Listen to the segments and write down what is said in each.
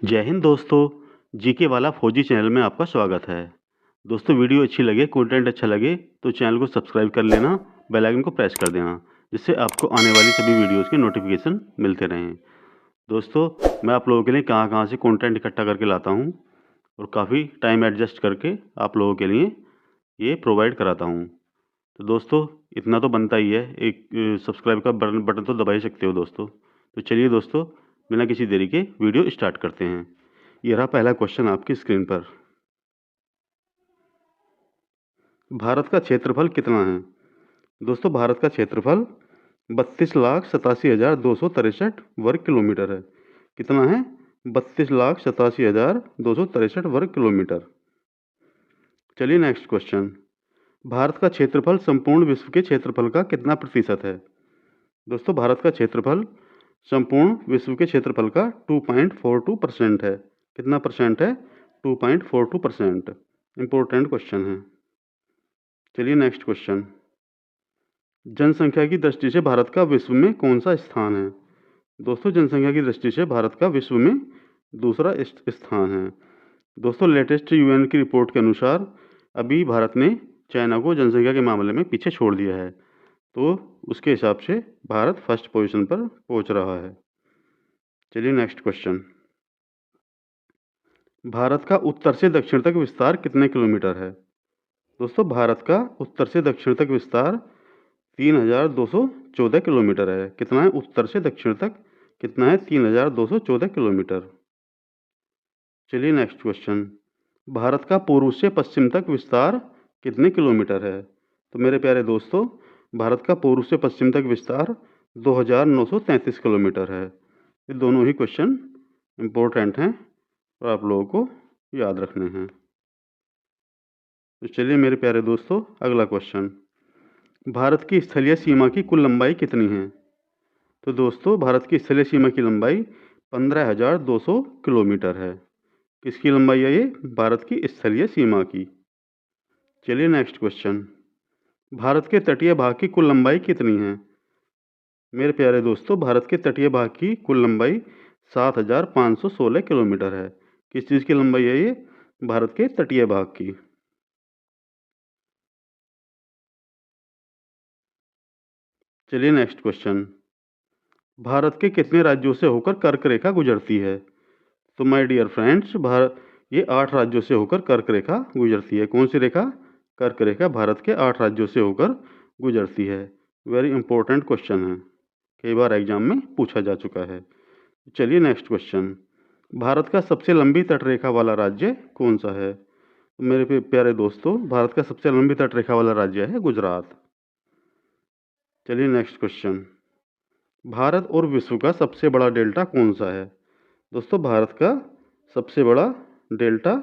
जय हिंद दोस्तों। जीके वाला फौजी चैनल में आपका स्वागत है। दोस्तों वीडियो अच्छी लगे, कंटेंट अच्छा लगे तो चैनल को सब्सक्राइब कर लेना, बेल आइकन को प्रेस कर देना, जिससे आपको आने वाली सभी वीडियोस के नोटिफिकेशन मिलते रहें। दोस्तों मैं आप लोगों के लिए कहाँ से कंटेंट इकट्ठा करके लाता हूँ और काफ़ी टाइम एडजस्ट करके आप लोगों के लिए ये प्रोवाइड कराता हूँ। तो दोस्तों इतना तो बनता ही है, एक सब्सक्राइब का बटन तो दबा ही सकते हो दोस्तों। तो चलिए दोस्तों बिना किसी देरी के वीडियो स्टार्ट करते हैं। ये रहा पहला क्वेश्चन आपकी स्क्रीन पर। भारत का क्षेत्रफल कितना है? दोस्तों भारत का क्षेत्रफल 32,87,263 वर्ग किलोमीटर है। कितना है? 32,87,263 वर्ग किलोमीटर। चलिए नेक्स्ट क्वेश्चन। भारत का क्षेत्रफल संपूर्ण विश्व के क्षेत्रफल का कितना प्रतिशत है? दोस्तों भारत का क्षेत्रफल संपूर्ण विश्व के क्षेत्रफल का 2.42% है। कितना परसेंट है? 2.42%। इंपॉर्टेंट क्वेश्चन है। चलिए नेक्स्ट क्वेश्चन। जनसंख्या की दृष्टि से भारत का विश्व में कौन सा स्थान है? दोस्तों जनसंख्या की दृष्टि से भारत का विश्व में दूसरा स्थान है। दोस्तों लेटेस्ट यूएन की रिपोर्ट के अनुसार अभी भारत ने चाइना को जनसंख्या के मामले में पीछे छोड़ दिया है, तो उसके हिसाब से भारत फर्स्ट पोजीशन पर पहुंच रहा है। चलिए नेक्स्ट क्वेश्चन। भारत का उत्तर से दक्षिण तक विस्तार कितने किलोमीटर है? दोस्तों भारत का उत्तर से दक्षिण तक विस्तार 3,214 किलोमीटर है। कितना है उत्तर से दक्षिण तक? कितना है? 3,214 किलोमीटर। चलिए नेक्स्ट क्वेश्चन। भारत का पूर्व से पश्चिम तक विस्तार कितने किलोमीटर है? तो मेरे प्यारे दोस्तों भारत का पूर्व से पश्चिम तक विस्तार 2,933 किलोमीटर है। ये दोनों ही क्वेश्चन इम्पोर्टेंट हैं और आप लोगों को याद रखने हैं। तो चलिए मेरे प्यारे दोस्तों अगला क्वेश्चन। भारत की स्थलीय सीमा की कुल लंबाई कितनी है? तो दोस्तों भारत की स्थलीय सीमा की लंबाई 15,200 किलोमीटर है। किसकी लंबाई है ये? भारत की स्थलीय सीमा की। चलिए नेक्स्ट क्वेश्चन। भारत के तटीय भाग की कुल लंबाई कितनी है? मेरे प्यारे दोस्तों भारत के तटीय भाग की कुल लंबाई 7,516 किलोमीटर है। किस चीज़ की लंबाई है ये? भारत के तटीय भाग की। चलिए नेक्स्ट क्वेश्चन। भारत के कितने राज्यों से होकर कर्क रेखा गुजरती है? तो माय डियर फ्रेंड्स भारत ये 8 राज्यों से होकर कर्क रेखा गुजरती है। कौन सी रेखा? कर्क रेखा भारत के 8 राज्यों से होकर गुजरती है। वेरी इंपॉर्टेंट क्वेश्चन है, कई बार एग्जाम में पूछा जा चुका है। चलिए नेक्स्ट क्वेश्चन। भारत का सबसे लंबी तटरेखा वाला राज्य कौन सा है? तो मेरे प्यारे दोस्तों भारत का सबसे लंबी तटरेखा वाला राज्य है गुजरात। चलिए नेक्स्ट क्वेश्चन। भारत और विश्व का सबसे बड़ा डेल्टा कौन सा है? दोस्तों भारत का सबसे बड़ा डेल्टा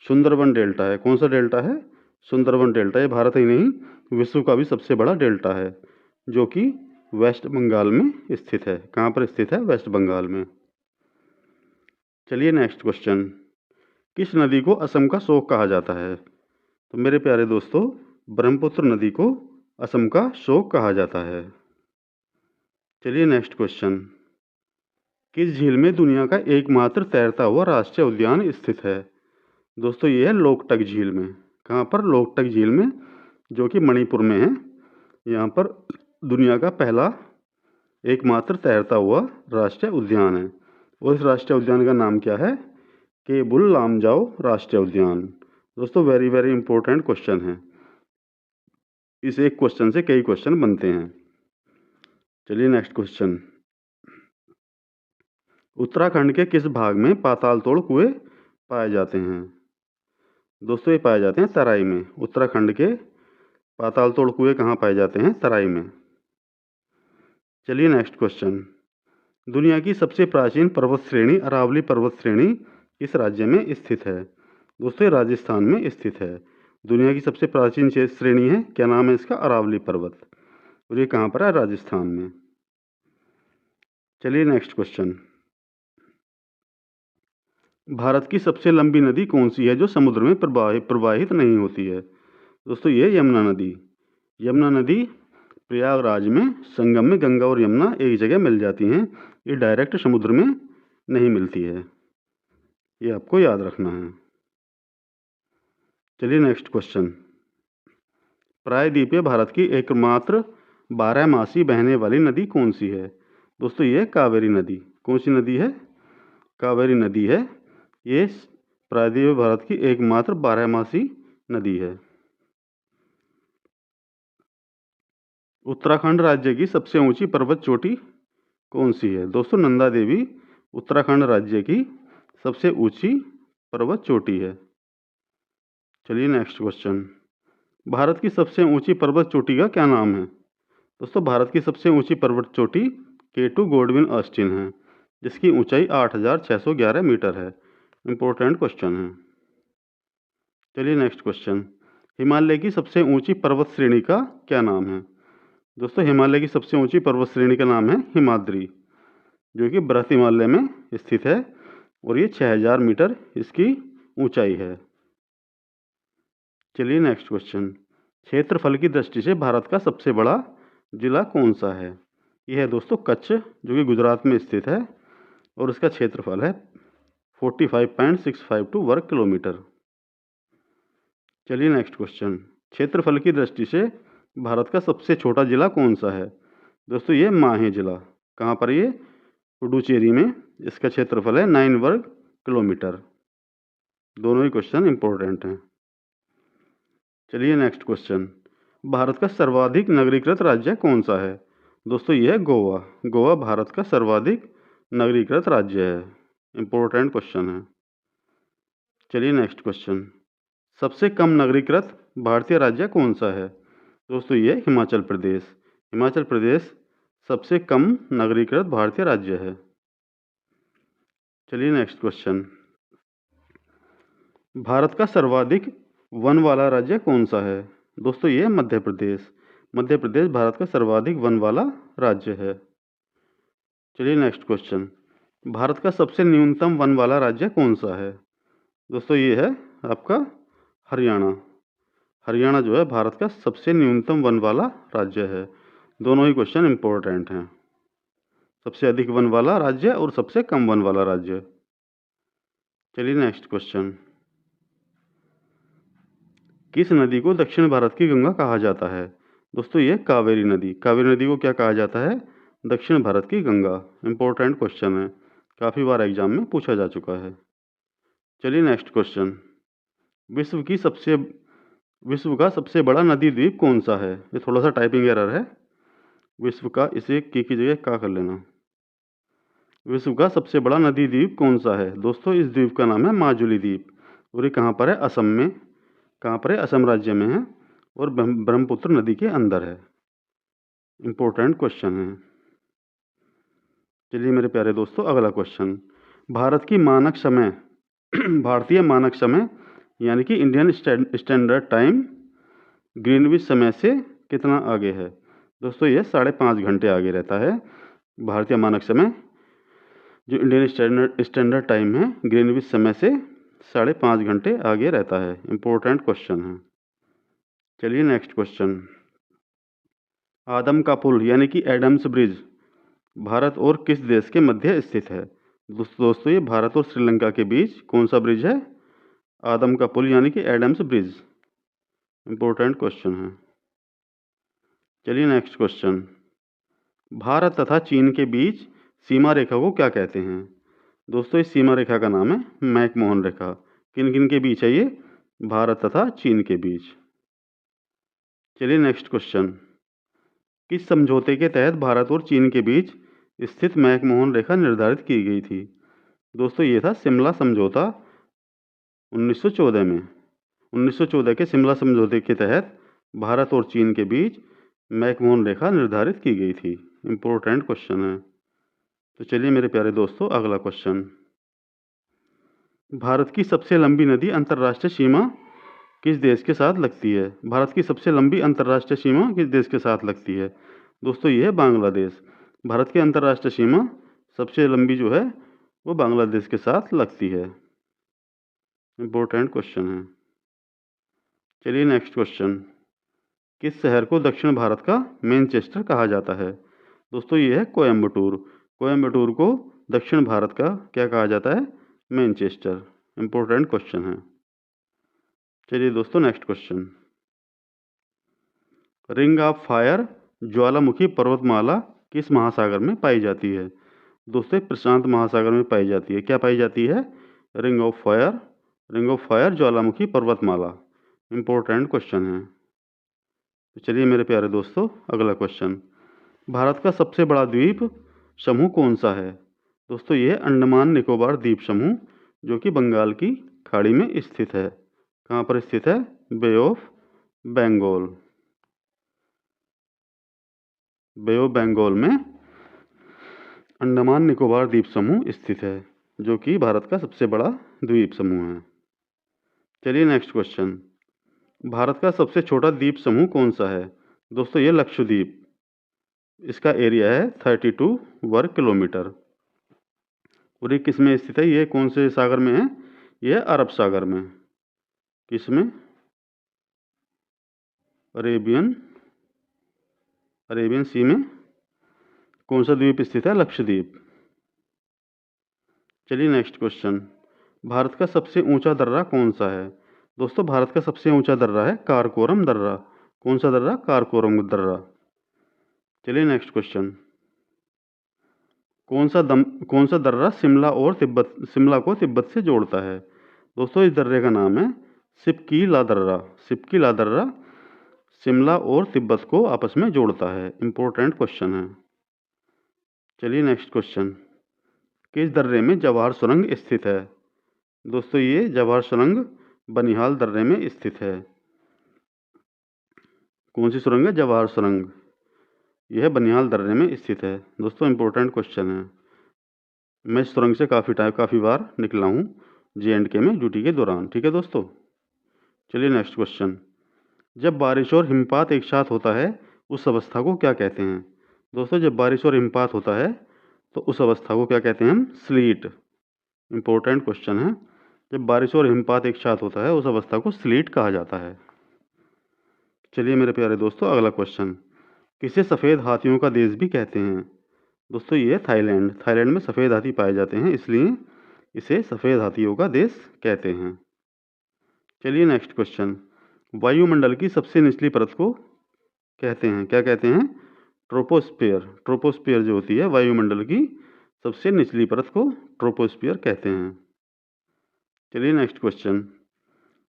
सुंदरबन डेल्टा है। कौन सा डेल्टा है? सुंदरबन डेल्टा। ये भारत ही नहीं विश्व का भी सबसे बड़ा डेल्टा है, जो कि वेस्ट बंगाल में स्थित है। कहाँ पर स्थित है? वेस्ट बंगाल में। चलिए नेक्स्ट क्वेश्चन। किस नदी को असम का शोक कहा जाता है? तो मेरे प्यारे दोस्तों ब्रह्मपुत्र नदी को असम का शोक कहा जाता है। चलिए नेक्स्ट क्वेश्चन। किस झील में दुनिया का एकमात्र तैरता हुआ राष्ट्रीय उद्यान स्थित है? दोस्तों ये है लोकटक झील में। कहाँ पर? लोकटक झील में, जो कि मणिपुर में है। यहाँ पर दुनिया का पहला एकमात्र तैरता हुआ राष्ट्रीय उद्यान है। और इस राष्ट्रीय उद्यान का नाम क्या है? केबुल लामजाओ राष्ट्रीय उद्यान। दोस्तों वेरी वेरी इंपॉर्टेंट क्वेश्चन है। इस एक क्वेश्चन से कई क्वेश्चन बनते हैं। चलिए नेक्स्ट क्वेश्चन। उत्तराखंड के किस भाग में पाताल तोड़ कुएं पाए जाते हैं? दोस्तों ये पाए जाते हैं तराई में। उत्तराखंड के पाताल तोड़ कुएं कहाँ पाए जाते हैं? तराई में। चलिए नेक्स्ट क्वेश्चन। दुनिया की सबसे प्राचीन पर्वत श्रेणी अरावली पर्वत श्रेणी किस राज्य में स्थित है? दोस्तों राजस्थान में स्थित है। दुनिया की सबसे प्राचीन श्रेणी है, क्या नाम है इसका? अरावली पर्वत। और ये कहाँ पर है? राजस्थान में। चलिए नेक्स्ट क्वेश्चन। भारत की सबसे लंबी नदी कौन सी है जो समुद्र में प्रवाहित नहीं होती है? दोस्तों ये यमुना नदी। यमुना नदी प्रयागराज में संगम में गंगा और यमुना एक जगह मिल जाती हैं। ये डायरेक्ट समुद्र में नहीं मिलती है। ये आपको याद रखना है। चलिए नेक्स्ट क्वेश्चन। प्रायद्वीपीय भारत की एकमात्र 12 मासी बहने वाली नदी कौन सी है? दोस्तों ये कावेरी नदी। कौन सी नदी है? कावेरी नदी है। ये प्रायद्वीपीय भारत की एकमात्र 12 मासी नदी है। उत्तराखंड राज्य की सबसे ऊंची पर्वत चोटी कौन सी है? दोस्तों नंदा देवी उत्तराखंड राज्य की सबसे ऊंची पर्वत चोटी है। चलिए नेक्स्ट क्वेश्चन। भारत की सबसे ऊंची पर्वत चोटी का क्या नाम है? दोस्तों भारत की सबसे ऊंची पर्वत चोटी K2 गॉडविन ऑस्टिन है, जिसकी ऊंचाई 8611 मीटर है। इंपॉर्टेंट क्वेश्चन है। चलिए नेक्स्ट क्वेश्चन। हिमालय की सबसे ऊंची पर्वत श्रेणी का क्या नाम है? दोस्तों हिमालय की सबसे ऊंची पर्वत श्रेणी का नाम है हिमाद्री, जो कि बृहत हिमालय में स्थित है और ये 6000 मीटर इसकी ऊंचाई है। चलिए नेक्स्ट क्वेश्चन। क्षेत्रफल की दृष्टि से भारत का सबसे बड़ा जिला कौन सा है? यह है दोस्तों कच्छ, जो कि गुजरात में स्थित है और उसका क्षेत्रफल है 45.652 वर्ग किलोमीटर। चलिए नेक्स्ट क्वेश्चन। क्षेत्रफल की दृष्टि से भारत का सबसे छोटा जिला कौन सा है? दोस्तों ये माहे जिला। कहाँ पर ये? पुडुचेरी में। इसका क्षेत्रफल है 9 वर्ग किलोमीटर। दोनों ही क्वेश्चन इंपॉर्टेंट हैं। चलिए नेक्स्ट क्वेश्चन। भारत का सर्वाधिक नगरीकृत राज्य कौन सा है? दोस्तों यह है गोवा। गोवा भारत का सर्वाधिक नगरीकृत राज्य है। इंपॉर्टेंट क्वेश्चन है। चलिए नेक्स्ट क्वेश्चन। सबसे कम नगरीकृत भारतीय राज्य कौन सा है? दोस्तों ये हिमाचल प्रदेश। हिमाचल प्रदेश सबसे कम नगरीकृत भारतीय राज्य है। चलिए नेक्स्ट क्वेश्चन। भारत का सर्वाधिक वन वाला राज्य कौन सा है? दोस्तों ये मध्य प्रदेश। मध्य प्रदेश भारत का सर्वाधिक वन वाला राज्य है। चलिए नेक्स्ट क्वेश्चन। भारत का सबसे न्यूनतम वन वाला राज्य कौन सा है? दोस्तों ये है आपका हरियाणा। हरियाणा जो है भारत का सबसे न्यूनतम वन वाला राज्य है। दोनों ही क्वेश्चन इंपॉर्टेंट हैं। सबसे अधिक वन वाला राज्य और सबसे कम वन वाला राज्य। चलिए नेक्स्ट क्वेश्चन। किस नदी को दक्षिण भारत की गंगा कहा जाता है? दोस्तों ये कावेरी नदी। कावेरी नदी को क्या कहा जाता है? दक्षिण भारत की गंगा। इंपॉर्टेंट क्वेश्चन है, काफ़ी बार एग्जाम में पूछा जा चुका है। चलिए नेक्स्ट क्वेश्चन। विश्व का सबसे बड़ा नदी द्वीप कौन सा है? ये थोड़ा सा टाइपिंग एरर है। विश्व का, इसे की जगह का कर लेना। विश्व का सबसे बड़ा नदी द्वीप कौन सा है? दोस्तों इस द्वीप का नाम है माजुली द्वीप और ये कहाँ पर है? असम में। कहाँ पर है? असम राज्य में है और ब्रह्मपुत्र नदी के अंदर है। इंपॉर्टेंट क्वेश्चन है। चलिए मेरे प्यारे दोस्तों अगला क्वेश्चन। भारत की मानक समय भारतीय मानक समय यानी कि इंडियन स्टैंडर्ड टाइम ग्रीनविच समय से कितना आगे है? दोस्तों ये 5.5 घंटे आगे रहता है। भारतीय मानक समय जो इंडियन स्टैंडर्ड टाइम है ग्रीनविच समय से 5.5 घंटे आगे रहता है। इंपॉर्टेंट क्वेश्चन है। चलिए नेक्स्ट क्वेश्चन। आदम का पुल यानी कि एडम्स ब्रिज भारत और किस देश के मध्य स्थित है? दोस्तों ये भारत और श्रीलंका के बीच कौन सा ब्रिज है? आदम का पुल यानी कि एडम्स ब्रिज। इंपॉर्टेंट क्वेश्चन है। चलिए नेक्स्ट क्वेश्चन। भारत तथा चीन के बीच सीमा रेखा को क्या कहते हैं? दोस्तों इस सीमा रेखा का नाम है मैकमोहन रेखा। किन किन के बीच है ये? भारत तथा चीन के बीच। चलिए नेक्स्ट क्वेश्चन। किस समझौते के तहत भारत और चीन के बीच स्थित मैकमोहन रेखा निर्धारित की गई थी? दोस्तों ये था शिमला समझौता 1914 में। 1914 के शिमला समझौते के तहत भारत और चीन के बीच मैकमोहन रेखा निर्धारित की गई थी। इंपॉर्टेंट क्वेश्चन है। तो चलिए मेरे प्यारे दोस्तों अगला क्वेश्चन। भारत की सबसे लंबी नदी अंतर्राष्ट्रीय सीमा किस देश के साथ लगती है? भारत की सबसे लंबी अंतर्राष्ट्रीय सीमा किस देश के साथ लगती है? दोस्तों ये है बांग्लादेश। भारत की अंतर्राष्ट्रीय सीमा सबसे लंबी जो है वो बांग्लादेश के साथ लगती है। इंपॉर्टेंट क्वेश्चन है। चलिए नेक्स्ट क्वेश्चन। किस शहर को दक्षिण भारत का मैनचेस्टर कहा जाता है? दोस्तों ये है कोयम्बटूर। कोयम्बटूर को दक्षिण भारत का क्या कहा जाता है? मैनचेस्टर। इम्पोर्टेंट क्वेश्चन है। चलिए दोस्तों next question, ring of fire ज्वालामुखी पर्वतमाला किस महासागर में पाई जाती है? दोस्तों प्रशांत महासागर में पाई जाती है। क्या पाई जाती है? रिंग ऑफ फायर ज्वालामुखी पर्वतमाला। इम्पोर्टेंट क्वेश्चन है। तो चलिए मेरे प्यारे दोस्तों अगला क्वेश्चन, भारत का सबसे बड़ा द्वीप समूह कौन सा है? दोस्तों ये अंडमान निकोबार द्वीप समूह जो कि बंगाल की खाड़ी में स्थित है। कहाँ पर स्थित है? Bay of Bengal. Bay of Bengal में अंडमान निकोबार द्वीप समूह स्थित है जो कि भारत का सबसे बड़ा द्वीप समूह है। चलिए नेक्स्ट क्वेश्चन, भारत का सबसे छोटा द्वीप समूह कौन सा है? दोस्तों ये लक्षद्वीप, इसका एरिया है 32 वर्ग किलोमीटर। और ये किस में स्थित है? ये कौन से सागर में है? ये अरब सागर में। किस में? अरेबियन सी में कौन सा द्वीप स्थित है? लक्षद्वीप। चलिए नेक्स्ट क्वेश्चन, भारत का सबसे ऊंचा दर्रा कौन सा है? दोस्तों भारत का सबसे ऊंचा दर्रा है कारकोरम दर्रा। कौन सा दर्रा? कारकोरम दर्रा। चलिए नेक्स्ट क्वेश्चन, कौन सा दर्रा शिमला को तिब्बत से जोड़ता है? दोस्तों इस दर्रे का नाम है सिपकीला दर्रा। सिपकीला दर्रा शिमला और तिब्बत को आपस में जोड़ता है। इंपॉर्टेंट क्वेश्चन है। चलिए नेक्स्ट क्वेश्चन, किस दर्रे में जवाहर सुरंग स्थित है? दोस्तों ये जवाहर सुरंग बनिहाल दर्रे में स्थित है। कौन सी सुरंग है? जवाहर सुरंग। यह बनिहाल दर्रे में स्थित है। दोस्तों इंपॉर्टेंट क्वेश्चन है। मैं इस सुरंग से काफ़ी बार निकला हूँ JNK में ड्यूटी के दौरान। ठीक है दोस्तों। चलिए नेक्स्ट क्वेश्चन, जब बारिश और हिमपात एक साथ होता है उस अवस्था को क्या कहते हैं? दोस्तों जब बारिश और हिमपात होता है तो उस अवस्था को क्या कहते हैं हम? स्लीट। इंपॉर्टेंट क्वेश्चन है। जब बारिश और हिमपात एक साथ होता है उस अवस्था को स्लीट कहा जाता है। चलिए मेरे प्यारे दोस्तों अगला क्वेश्चन, किसे सफ़ेद हाथियों का देश भी कहते हैं? दोस्तों ये थाईलैंड। थाईलैंड में सफ़ेद हाथी पाए जाते हैं इसलिए इसे सफ़ेद हाथियों का देश कहते हैं। चलिए नेक्स्ट क्वेश्चन, वायुमंडल की सबसे निचली परत को कहते हैं, क्या कहते हैं? ट्रोपोस्फियर। ट्रोपोस्फियर जो होती है वायुमंडल की सबसे निचली परत को ट्रोपोस्फियर कहते हैं। चलिए नेक्स्ट क्वेश्चन,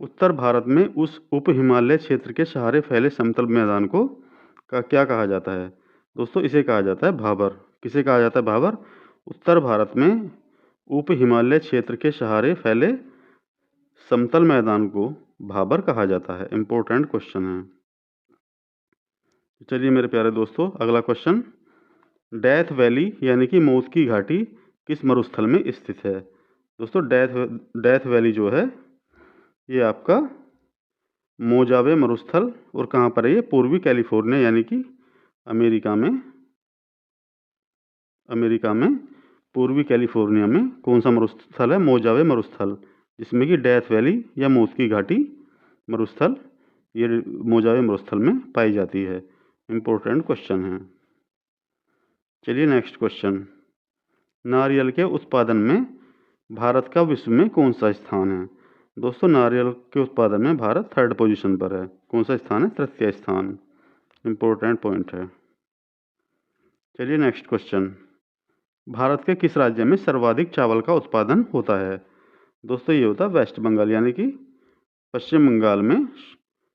उत्तर भारत में उस उप हिमालय क्षेत्र के सहारे फैले समतल मैदान को क्या कहा जाता है? दोस्तों इसे कहा जाता है भाबर। किसे कहा जाता है? भाबर। उत्तर भारत में उप हिमालय क्षेत्र के सहारे फैले समतल मैदान को भाबर कहा जाता है। इंपॉर्टेंट क्वेश्चन है। चलिए मेरे प्यारे दोस्तों अगला क्वेश्चन, डेथ वैली यानी कि मौत की घाटी किस मरुस्थल में स्थित है? दोस्तों डेथ वैली जो है ये आपका मोजावे मरुस्थल और कहाँ पर है? ये पूर्वी कैलिफोर्निया यानी कि अमेरिका में पूर्वी कैलिफोर्निया में कौन सा मरुस्थल है? मोजावे मरुस्थल, जिसमें कि डेथ वैली या मौत की घाटी मरुस्थल ये मोजावे मरुस्थल में पाई जाती है। इंपॉर्टेंट क्वेश्चन है। चलिए नेक्स्ट क्वेश्चन, नारियल के उत्पादन में भारत का विश्व में कौन सा स्थान है? दोस्तों नारियल के उत्पादन में भारत 3rd पोजीशन पर है। कौन सा स्थान है? 3य स्थान। इंपॉर्टेंट पॉइंट है। चलिए नेक्स्ट क्वेश्चन, भारत के किस राज्य में सर्वाधिक चावल का उत्पादन होता है? दोस्तों ये होता है वेस्ट बंगाल यानी कि पश्चिम बंगाल में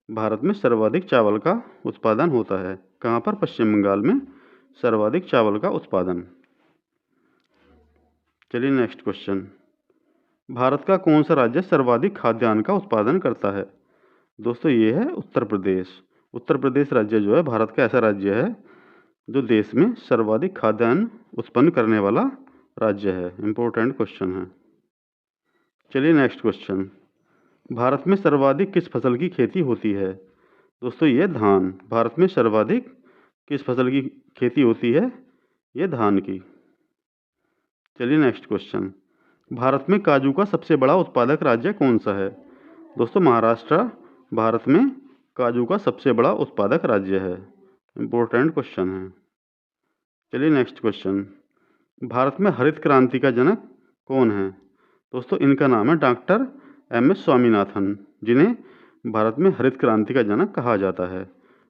भारत में सर्वाधिक चावल का उत्पादन होता है। कहाँ पर? पश्चिम बंगाल में सर्वाधिक चावल का उत्पादन। चलिए नेक्स्ट क्वेश्चन, भारत का कौन सा राज्य सर्वाधिक खाद्यान्न का उत्पादन करता है? दोस्तों ये है उत्तर प्रदेश। उत्तर प्रदेश राज्य जो है भारत का ऐसा राज्य है जो देश में सर्वाधिक खाद्यान्न उत्पन्न करने वाला राज्य है। इंपॉर्टेंट क्वेश्चन है। चलिए नेक्स्ट क्वेश्चन, भारत में सर्वाधिक किस फसल की खेती होती है? दोस्तों ये धान। भारत में सर्वाधिक किस फसल की खेती होती है? ये धान की। चलिए नेक्स्ट क्वेश्चन, भारत में काजू का सबसे बड़ा उत्पादक राज्य कौन सा है? दोस्तों महाराष्ट्र भारत में काजू का सबसे बड़ा उत्पादक राज्य है। इंपॉर्टेंट क्वेश्चन है। चलिए नेक्स्ट क्वेश्चन, भारत में हरित क्रांति का जनक कौन है? दोस्तों इनका नाम है डॉक्टर MS स्वामीनाथन, जिन्हें भारत में हरित क्रांति का जनक कहा जाता है।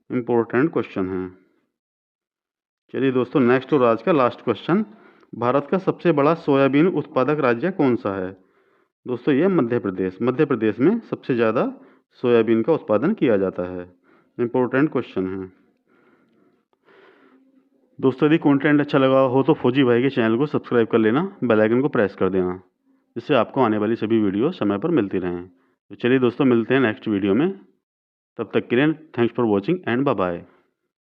इम्पोर्टेंट क्वेश्चन है। चलिए दोस्तों नेक्स्ट और आज का लास्ट क्वेश्चन, भारत का सबसे बड़ा सोयाबीन उत्पादक राज्य कौन सा है? दोस्तों ये मध्य प्रदेश। मध्य प्रदेश में सबसे ज़्यादा सोयाबीन का उत्पादन किया जाता है। इम्पोर्टेंट क्वेश्चन है। दोस्तों यदि कंटेंट अच्छा लगा हो तो फौजी भाई के चैनल को सब्सक्राइब कर लेना, बेल आइकन को प्रेस कर देना, जिससे आपको आने वाली सभी वीडियो समय पर मिलती रहें। तो चलिए दोस्तों मिलते हैं नेक्स्ट वीडियो में, तब तक के लिए thanks for watching and bye bye.